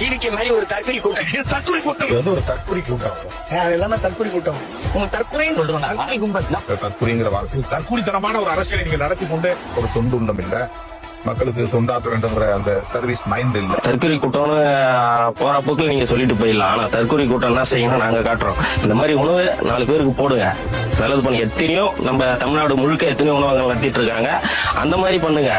டிவிக்கு மாதிரி ஒரு தற்கொலை கூட்டம். தற்கொலை கூட்டம் அது ஒரு தற்கொலை கூட்டம். அது எல்லாமே தற்கொலை கூட்டம். உங்க தற்கொலைன்னு சொல்றோம். தற்கொலைங்கிற வார்த்தை தற்கொலைத்தனமான ஒரு அரசியலை நீங்க நடத்தி கொண்டு ஒரு தொண்டு உண்டம் இல்ல, மக்களுக்கு தொண்டாற்ற வேண்டும்ங்கிற அந்த சர்வீஸ் மைண்ட் இல்ல. தற்கொலை கூட்டம்னு போற போக்குல நீங்க சொல்லிட்டு போயிடலாம். ஆனா தற்கொலை கூட்டம் என்ன செய்யணும் நாங்க காட்டுறோம். இந்த மாதிரி உணவு 4 பேருக்கு போடுங்க, நல்லது பண்ணி. எத்தனையோ நம்ம தமிழ்நாடு முழுக்க எத்தனையோ உணவகங்கள் நடத்திட்டு இருக்காங்க. அந்த மாதிரி பண்ணுங்க.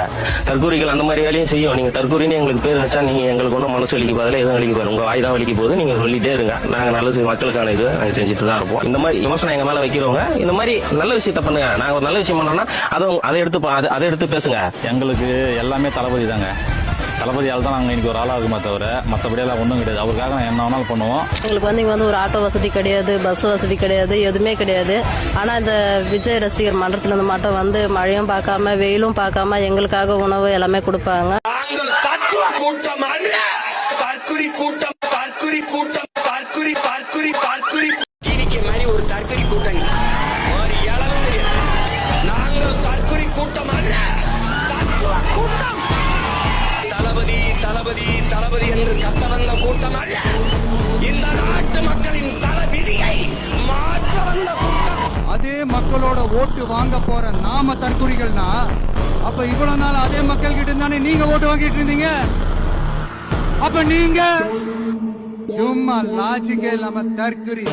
தற்கொலைகள் அந்த மாதிரி வேலையும் செய்யும். நீங்க தற்கொலைன்னு எங்களுக்கு பேர் வச்சா நீங்க எங்களுக்கு ஒன்றும் மனசு வலிக்கு பதில எதுவும் வலிக்கு போகுது, உங்க வாய் தான் வலிக்கு போகுது. நீங்க சொல்லிட்டே இருங்க, நாங்க நல்லது மக்களுக்கான இது நாங்க செஞ்சுட்டு தான் இருப்போம். இந்த மாதிரி விமர்சனம் எங்க மேல வைக்கிறவங்க இந்த மாதிரி நல்ல விஷயத்த பண்ணுங்க. நாங்க ஒரு நல்ல விஷயம் பண்ணோம்னா அதை எடுத்து பேசுங்க. எங்களுக்கு எல்லாமே தளபதி தாங்க. தளபதியால் தான் நாங்கள் இன்னைக்கு ஒரு ஆளாக இருக்குமே தவிர மற்றபடியெல்லாம் ஒன்றும் கிடையாது. அவருக்காக நான் என்ன வேணாலும் பண்ணுவோம். எங்களுக்கு இங்க ஒரு ஆட்டோ வசதி கிடையாது, பஸ் வசதி கிடையாது, எதுவுமே கிடையாது. ஆனா இந்த விஜய் ரசிகர் மன்றத்துல இருந்து மட்டும் மழையும் பார்க்காம வெயிலும் பார்க்காம எங்களுக்காக உணவு எல்லாமே கொடுப்பாங்க. கூட்டம் அல்ல, தற்கொலை கூட்டம், தற்கொலை கூட்டம், தற்கொலை தற்கொலை தற்கொலை டிவிக்கு மாதிரி ஒரு தற்கொலை கூட்டம். ஒரு இளவு தெரியும். நாங்கள் தற்கொலை கூட்டம் அல்ல, தற்கொலை கூட்டம். தளபதி தளபதி தளபதி என்று கத்த வந்த கூட்டம் அல்ல, இந்த நாட்டு மக்களின் தலைவிதியை மாற்ற வந்த கூட்டம். அதே மக்களோட ஓட்டு வாங்க போற நாம தற்குறிகள்னா, அப்ப இவ்வளவு நாள் அதே மக்கள் கிட்ட தானே நீங்க ஓட்டு வாங்கிட்டு இருந்தீங்க. அப்ப நீங்க சும்மா லாஜிக்கே இல்லாம தற்குறி.